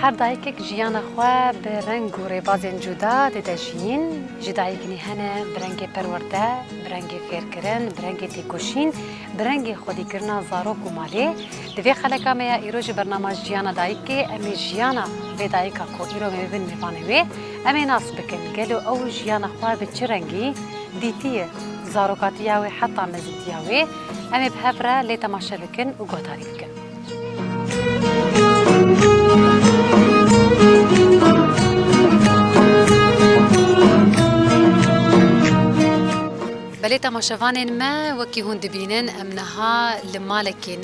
هر دایکێک ژیانە خوا بە ڕەنگ و ڕێبازێن جودا دەدەژین جدایەکنی هەنە برەنگێ پەروەردە برەنگێ فێرکردن برەنگێ تێکۆشین برەنگێ خودیکردنا زارۆک و مالێ divê xeleka me ya îrojî bernama jiyana dayîkê em ê jiyana vê dayîka ku îro me bibin mêvanê wê em ê nas bikin gelo ew jiyana xwe bi çi rengî dîtiye zarokatiya wê heta mezîtiya wê em ê bi hev re lê temaşe bikin û guhdarî bikin. بلي تماشاوانên me wekî hûn dibînin em niha li malekê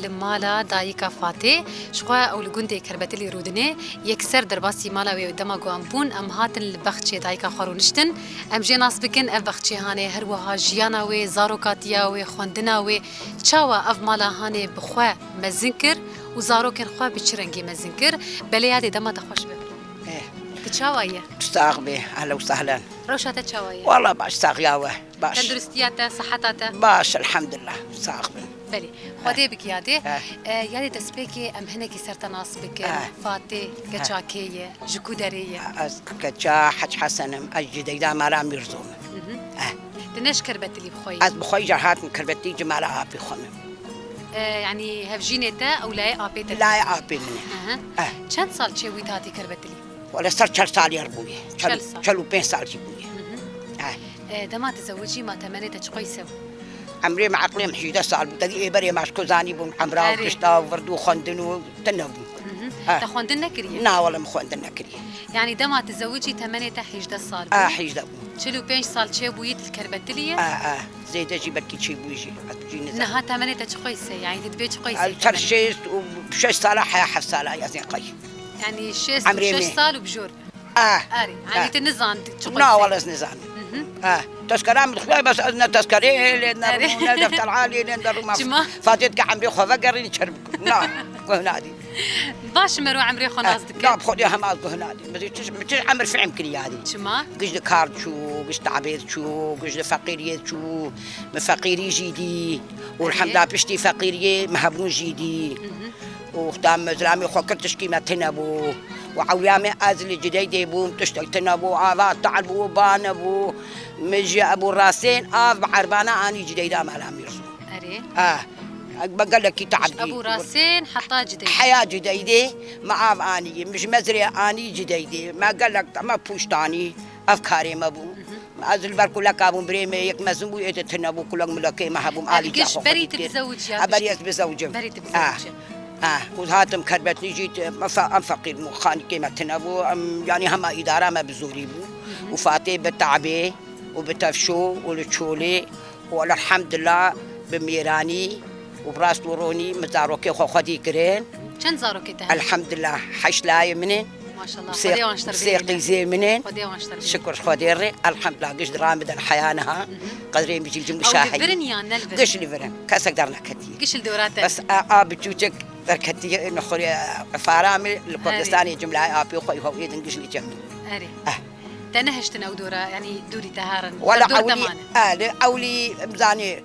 li mala dayîka Fatê ji xwe ew li gundê Kerbetilê Rûdinê yekser derbasî mala wê dema ku em bûn em hatin li bexçê dayîka xwe rûniştin em jê nas bikin ev bexçê hanê her wiha jiyana wê zarokatiya wê xwendina wê çawa ev mala hanê bi xwe mezin kir û zarokên xwe bi çi rengî mezin kir belê yadê dema te xweş be. تشاوا يا تستاغبي اهلا وسهلا روشة تشاوا يا والله باش ساغياوه باش تندرستياته صحتاته باش الحمد لله ساغبن بلي خدي بك يادي يادي دسبيكي ام هناكي سرت ناس بك فاتي كچاكيه جكودريه كچا حج حسنم اجديدا مالا ميرزوم تنش كربتلي بخوي از بخوي جهات من كربتي جمالا ابي خمم يعني هفجينته او لا ابي لا ابي منه كم صار شي ويتاتي كربتلي ولا صار 4 سال يربوي 5 سال جيبوي دما تزوجي ما تمنيت كويسه عمري مع عقلي محيدة سال بدي بري ماش كوزاني بون عمرا وكشتا وفردو خندنو تنبو تخوندن نكريه لا والله مخوندن نكريه يعني دما تزوجي تمنيت 11 سال حيجدا 5 سال شي بويت الكربتليه زيد اجي بركي شي بويجي نها تمنيت كويسه يعني تبيت كويسه ترشيس و6 سال حيا حساله يا زين قي يعني 6 سال وبجور اري يعني تنزان لا والله نزان تذكرة من خلال بس أزنا تذكرة لأن دفتر عالي لأن ما فاتت كعمري خفقري نشرب لا كهنادي باش مرو عمري خناصدك لا بخدي هم از كهنادي بس مش عمر في عمكني هذه شما قش كارد شو قش تعبير شو قش فقيرية شو مفقيري جدي والحمد لله بشتي فقيرية مهبون جدي وختام مزرامي خوكرتش كيما تنبو وعويامي ازلي جديدي بو تشتك تنبو عافات تعبو بانبو مجي ابو راسين بعربانا اني جديده مال اميرزو اري بقول لك تعبي ابو راسين حطها جديده حياه جديده مع اني مش مزري اني جديده ما قال لك ما بوشتاني افكاري ما بو ازل بركو لك ابو بريمي يك مزمو يتنبو كلك ملكي ما هبو مالي جاخو بريت تزوج يا بريت بزوجه بريت بزوجه وهاتم كربتني جيت ام فقير مخاني كيما تنبو يعني هم اداره ما بزوري بو وفاتي بالتعبي وبتفشو والتشولي ولا الحمد لله بميراني وبراس وروني مزاروكي خدي كرين كم زاروكي تهني الحمد لله حش لاي منين ما شاء الله خدي وانشتر سيقي زي منين خدي وانشتر شكر خديري الحمد لله قش درامد الحيانها قدرين بيجي الجمله شاهي فرن يا نلفن قش اللي فرن كاسك دارنا كتير قش الدورات بس بتشوتك كتير انه خوري فرامي الكردستاني جمله ابي خوي هو يدن قش اللي جميل اري تنهشتن او دورة يعني دوري تهارن ولا أولي أولي مزاني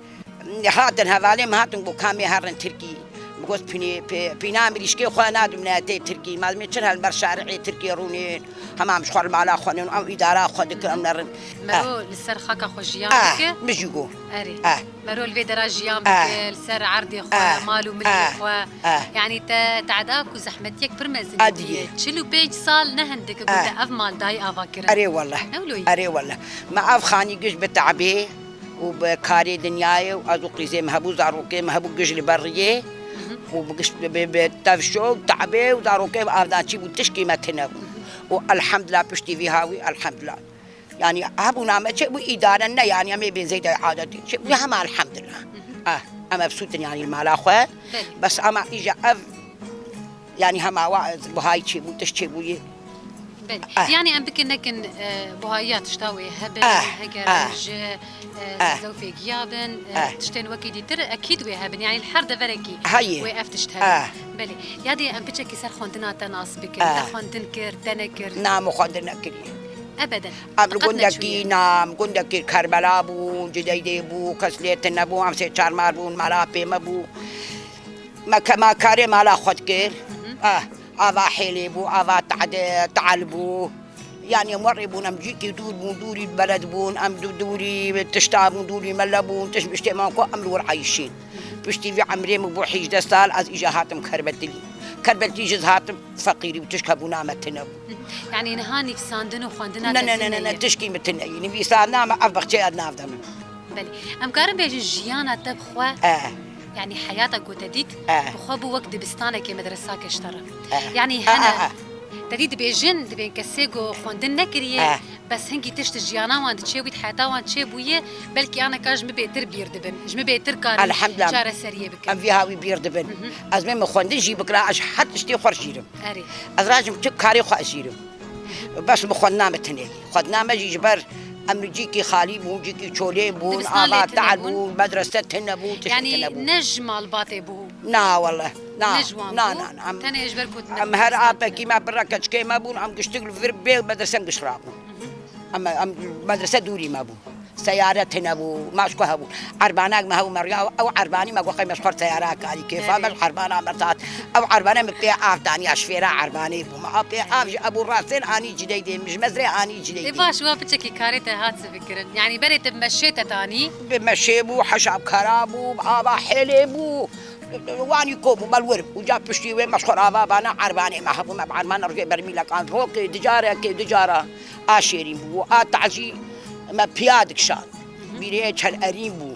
هاتن هذالي ما هاتن بوكامي هارن تركي بقول بينا مليشكي خوانا دمناتي تركي ما ميتشن هالبرشارعي تركي روني همام شخور مالا خوانين أو إدارة خودك أمنر مرو لسر خاكا خوجيان بك مش يقول أري مرو الفيدرا جيان بك لسر عرضي خوا مالو ملي خوا يعني تعداك وزحمتك برمزن شلو بيج صال نهندك قلت أف مال داي أفاكر أري والله أري والله ما أف خاني قش بالتعبي وبكاري دنياي وأزوقي زي مهبو زاروكي مهبو قش لبريه وبقش بتفشو تعبي وزاروكي أردانشي وتشكي ما تنبو والحمد لله بشتي في هاوي الحمد لله يعني أبونا ما شيء وإدارنا يعني أمي بين زيد عادتي شيء وهم الحمد لله أما مبسوط يعني المال أخوة بس أما إجا يعني هم واعظ بهاي شيء وتشتي بوي يعني أم بكن نكن بهايات تشتاوي هبل هجرج زوفي جيابن تشتين وكيدي تر أكيد ويهبن يعني الحرد فرقي وقف تشتها بلي يادي أم بتشكي سر خوندنا تناس بكن تخوندن كر تنكر نعم خوندنا كري أبدا أم قندكي نعم قندكي كربلاء بو جديدي بو كسليت نبو أم سيشار ماربون مرابي مبو ما كاري مالا خود كير آبا حيلي بو آبا تعال بو يعني مربون أم جيكي دوري البلد بون أم دوري تشتابون دوري ملبون بشتي ماكو أم لور عايشين بشتي في عمري مبو حيج دستال از إجا هاتم كربتلي جز هاتم فقيري وتشكبونا متنبو يعني نهاني في ساندن وخواندنا لا تشكي متنبو في ساندنا ما أفبخ شيء أدنا أفدم بلي أم كارم بيجي جيانا تبخوا يعني حياتك وتديت بخوبو وقت دبستانك كمدرسة كشترى يعني هنا تديد بيجن دبين كسيجو خواندن نكريه بس هنگی تشت جیانا وان تشي ويت حياتا وان تشي بويه بلكي انا كاج مبيتر بيردبن جم بيتر كار الحمد لله شارع سريه بك ام فيها بيردبن ازمه مخوندن جي بكرا اش حد تشتي خرجيرم اري ازراجم تشك كاري خو اشيرم بس مخونا متني خدنا ما جي جبر ام جيكي خالي بو جيكي تشولي بو ابا تعال بو مدرسه تنبو يعني نجم الباطي بو نا والله نا نا تاني اجبر كنت ام هر ابا كيما بركه كيما بون ام قشتغل في بي مدرسه قشرابو اما مدرسه دوري ما بو سيارات هنا بو ماشكو هبو عرباناك ما هو مريا او عرباني ما قوي مشخور سيارات علي كيف ما عربانا مرتات او عربانه مبيع افتاني اشفيرا عرباني بو ما بيع ابو راسين اني جديد مش مزري اني جديد باش وا بتشكي كاريته هات فكرن يعني بريت بمشيته ثاني بمشيبو حشاب كرابو ابا حليبو واني كوبو بالورب وجاب بشتي وين مشخور ابا انا عرباني ما هبو ما بعد ما نرجع برمي لك عن فوق دجاره آشيرين بو تعجي ما بيادك شان بيريتش هالقريب بو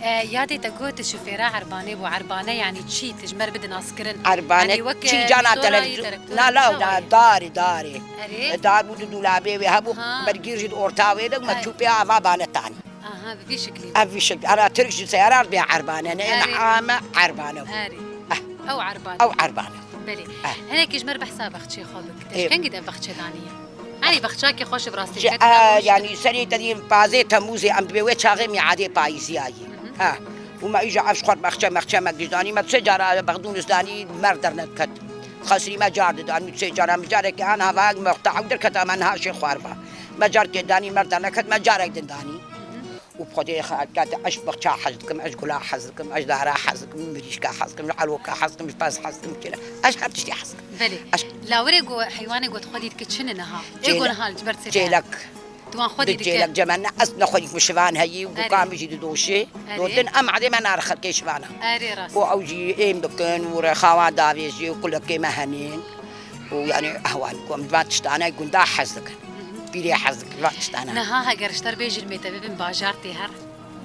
يادي تقول شوفيرا عرباني بو عربانه يعني تشي تجمر بدنا اسكرن عربانه تشي جانا تلفزيون لا داري دار بو دولابي وهبو برجير جد اورتاوي دك ما تشوفي ابا بانه تاني بفي شكلي افي شكل انا تركش سيارات بها عربانه انا عامه عربانه او عربانه بلي هناك جمر بحساب اختي خالك ايش كان قد بختي ثانيه يعني بخشاكي خوش براستي يعني سنه تدي بازي تموزي ام بيوي شاغي مي عادي بايزياي وما يجي عفش خد مخشى مقداني ما تسجر بغدون زداني مردر نكت خسري ما جار داني تسجر ما جارك انا باغ مقطع ودر كتا منها شي خاربه ما جار كداني مردر نكت ما جارك داني وبخدي كات اش بخشا حزكم اش قلا حزكم اش دارا حزكم مريشكا حزكم علوكا حزكم باس حزكم كده اش حبتشتي حزكم بلي لا وريغو حيواني قد خديت كتشننها ايغو نهال جبرت جيلك دوان خديت جيلك جمعنا اصلا خديك مشفان هي وقام يجي دوشي دودن ام عدي ما نعرف خلكي شفانا اري راس واوجي ايم دكن ورخاوا دافيجي وكل كيما هنين ويعني اهوانكم ما تشتانا يكون دا حزك بيري حزك ما تشتانا نها هاجرشتر بيجي الميتا بين باجارتي هر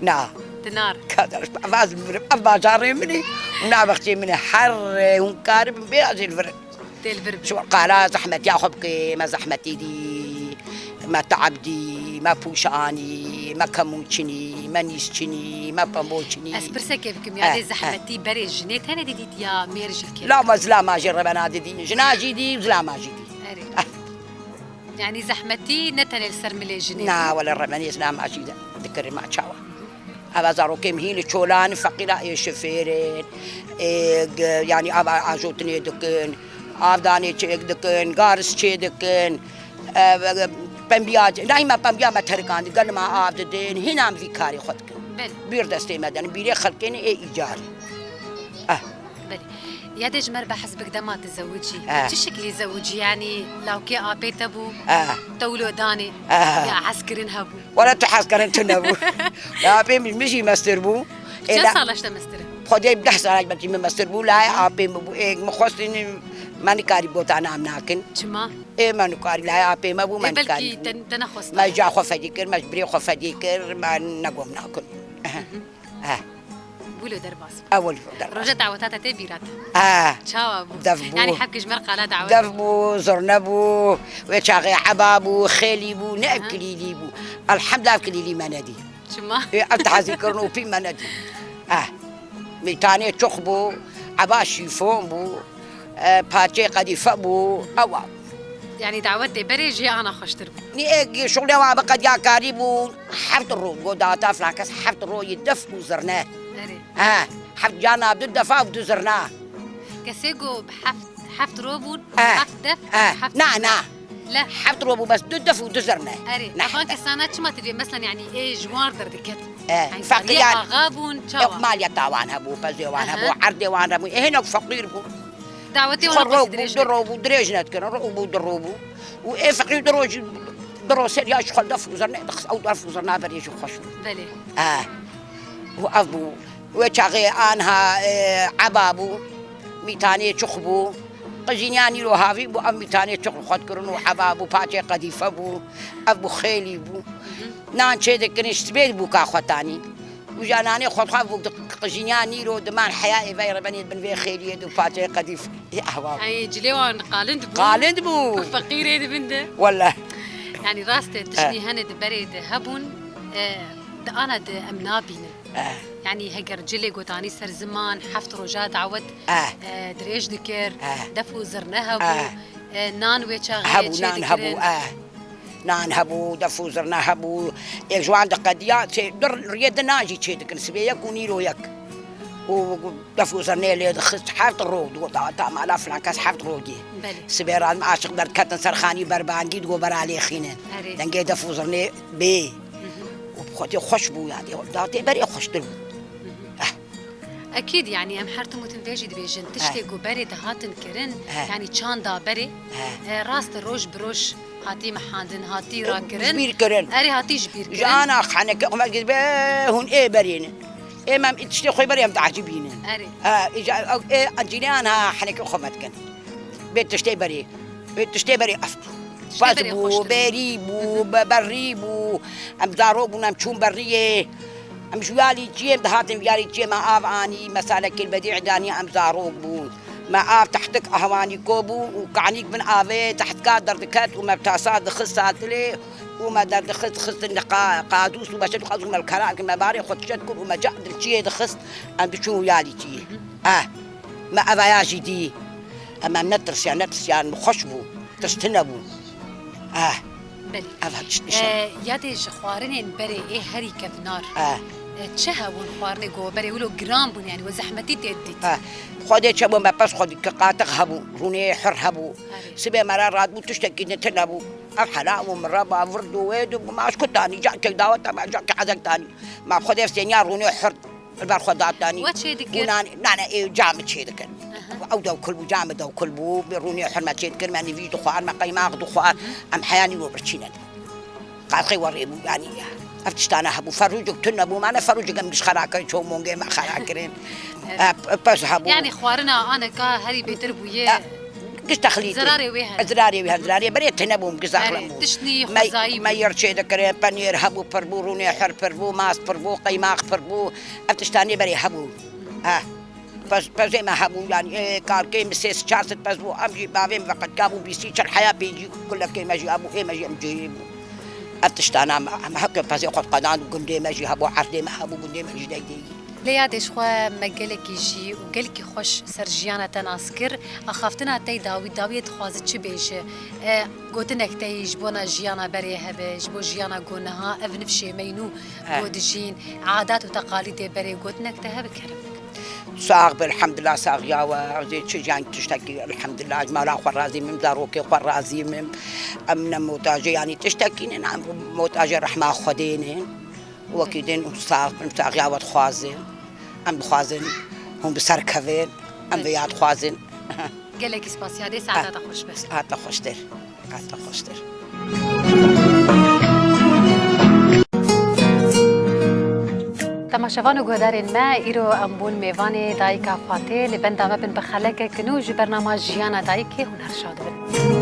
نا دينار كادر باز باجاري مني ونابختي من حر ونكارب بيازي الفرق الفرق شو قال زحمة ياخبكي ما زحمتي دي ما تعبدي ما بوشاني ما كموشني ما نيشني ما بموشني اسبرسا كيف كم يعني زحمتي بري جنيت هنا دي يا ميرج الكيف لا ما زلا جربنا دي جناجي دي وزلا ما جدي يعني زحمتي نتن السرملي جنيت نا ولا الرماني زلا ما جدي ذكر ما تشاوا أبا زاروكيم هيل تشولان فقيرة شفيرين يعني أبا عجوتني دكن أفداني تشيك دكن غارس تشي دكن بمبياج دايما بمبيا ما تركان قال ما أفدين هنا في كاري خدك بير دستي مدن بيري خلقين إيجاري بلي يا دجمر بحسبك دما تزوجي تشكلي زوجي يعني لو كي ابيت ابو تولو داني يا عسكرين هبو ولا تحسكرين تنبو يا ابي مشي مستربو كم صار لك مستر خدي بدحسر بنتي مستربو لا ابي مبو مخصني ماني كاري بوتانا امناكن تما ماني كاري لا ابي مبو ماني كاري بلكي تنخص ما جا خفديكر ما بري خفديكر ما نقوم ناكل بولو درباس اول درباس رجع دعوتها تبيرات تشاو ابو دفبو يعني حبك جمر قالا دعوت دفبو زرنبو وشاغي حبابو خيليبو ناكلي ليبو الحمد لله كلي لي منادي شما افتح ذكرنو في منادي ميتاني تخبو عباشي فومبو باتشي قديفه بو او يعني دعوتي بريجي انا خشتر ني شغله ما بقى يا كاريبو حفت الرو قداتا فلاكس حفت الرو يدف وزرناه حفت جانا بدو دفا بدو زرناه كسيجو حفت روبون حفت دف حفت نا لا حفت روبو بس دو دف ودو زرناه نحن كسانات ما تدري مثلا يعني ايه جوار دردكت فقير غابون مال يتاوان هبو بزيوان هبو عردي وان هبو هنا فقير بو دعوتي خروب ودروب ودريج نتكن روب ودروب وإفقي دروج دروسير يا شخل دف وزرنا دخس أو دف وزرنا بريش وخشوا بله وأبو وشاغي أنها عبابو ميتاني تشخبو قجينياني لو هافي بو أم ميتاني تشخل خد كرنو عبابو باتي قديفة بو أبو خيلي بو نان شيء ذكرنيش سبيل بو كاخوتاني وجاناني خد خافو قجينياني لو دمان حياة فير بني بن في خيلي دو باتي قديفة يا أهواب أي جليوان قالند بو فقيرة بنده والله يعني راسته تشني هند بريد هبون أنا أمنابين يعني هجر جلي قطاني سر زمان حفت رجاء دعوت دريج ذكر دفو زرنا هبو نان ويتشاغي هبو نان هبو نان هبو دفو زرنا هبو يجوان دقديات در ريد ناجي تشيدك نسبي يكون يرو يك ودفو زرنا لي دخلت حفت الرود وطعم على فلان كاس حفت رودي سبيران ما عاشق در كتن سرخاني بربانجي دو برالي خينن دنجي دفو زرنا بي وبخوتي خوشبو يعني داتي بري خوشتر أكيد يعني أم حرتم وتنفيجي دبيجن تشتي بري دهاتن كرن يعني كان دا بري راست روج بروش هاتي محاندن هاتي را كرن جبير كرن أري هاتي جبير كرن جانا خانك أم قد هون إيه برين إيه ما تشتي خوي بري أم تعجبين أري إجا أو إيه أجينا حنك خمت كن بيت تشتي بري بيت تشتي بري أفضل فازبو بريبو بريبو أم داروبو نام شون بريه أم جوالي جيم دهاتن جالي جيم آب آني مسالك البديع داني أم زاروبو ما آب تحتك أهواني كوبو وكعنيك من آبي تحت كادر دكات وما بتاساد خصات لي وما در خص قادوس وبشد قادوس من الكلام كما باري خد شدكم وما جاء الشيء دخص أم بشو يالي جي ما أباياجي دي أما نترس يعني خشبو تستنبو بلي يادي خوارنين بري إيه هري كفنار تشهبون خوارني جو بري ولو جرام بون يعني وزحمتي تديت خدي شبو ما بس خدي كقاطق هبو روني حر هبو سبي مرارات بو تشتكي نتنبو الحلا ومربا فردو ويدو ما اسكت تاني جاك دعوت ما جاك عزك تاني ما خدي في سينيار روني حر البار خدات تاني واتشي دكر نانا إيه جامد شي دكر أو دو كلبو جامد دو كلبو بروني حرمة شيء دكر ماني في دخوان ما قيماق دخوان أم حياني وبرشينا قال خي وريبو يعني أفتشتانا هبو فروجك تنبو ما أنا فروجك مش خراكة شو مونجي ما خراكرين بس هبو يعني خوارنا أنا كا هري بيتربويه قش تخليتي زراري ويها زراري بريت تنبو مقص أخلمو تشني خزايب ما يرشي دكرين بانير هبو بربو روني حر بربو ماس بربو قيماق بربو أفتشتاني بري هبو بس زي ما هبو يعني قال كي مسيس شارست بس بو أمجي بابين فقط كابو بيسي الحياة بيجي كل كي ماجي أبو إيه ماجي أمجيبو أفتشتانا ما هكذا بس يقعد قدان وقمدي ماجي هبو عردي ما هبو قمدي ماجي دايدي ليادش خوا مجلك يجي وقلك خوش سرجيانا تناسكر أخافتنا تي داوي تخوازت شي بيش قوتنك تي جبونا جيانا بريها بيش بو جيانا قونها أفنفشي مينو قودجين عادات وتقاليد بري قوتنك تها بكرمك صاغ الحمد لله صاغ يا وزي تشجعن تشتكي الحمد لله ما خور رازي من داروكي خور رازي من أمنا موتاجي يعني تشتكي نعم موتاجي رحمة خدينين وكيدين صاغ يا وتخوازن أم خوازن هم بسركفين أم بياد خوازن قالك سباسيادي ساعات تخش بس هات خوشتر هات خوشتر تماشاوان و گودارین ما ایرو امبون میوان دایکا فاته لبند ما بن بخلک کنو جو برنامه جیانا دایکی هنر شاد بن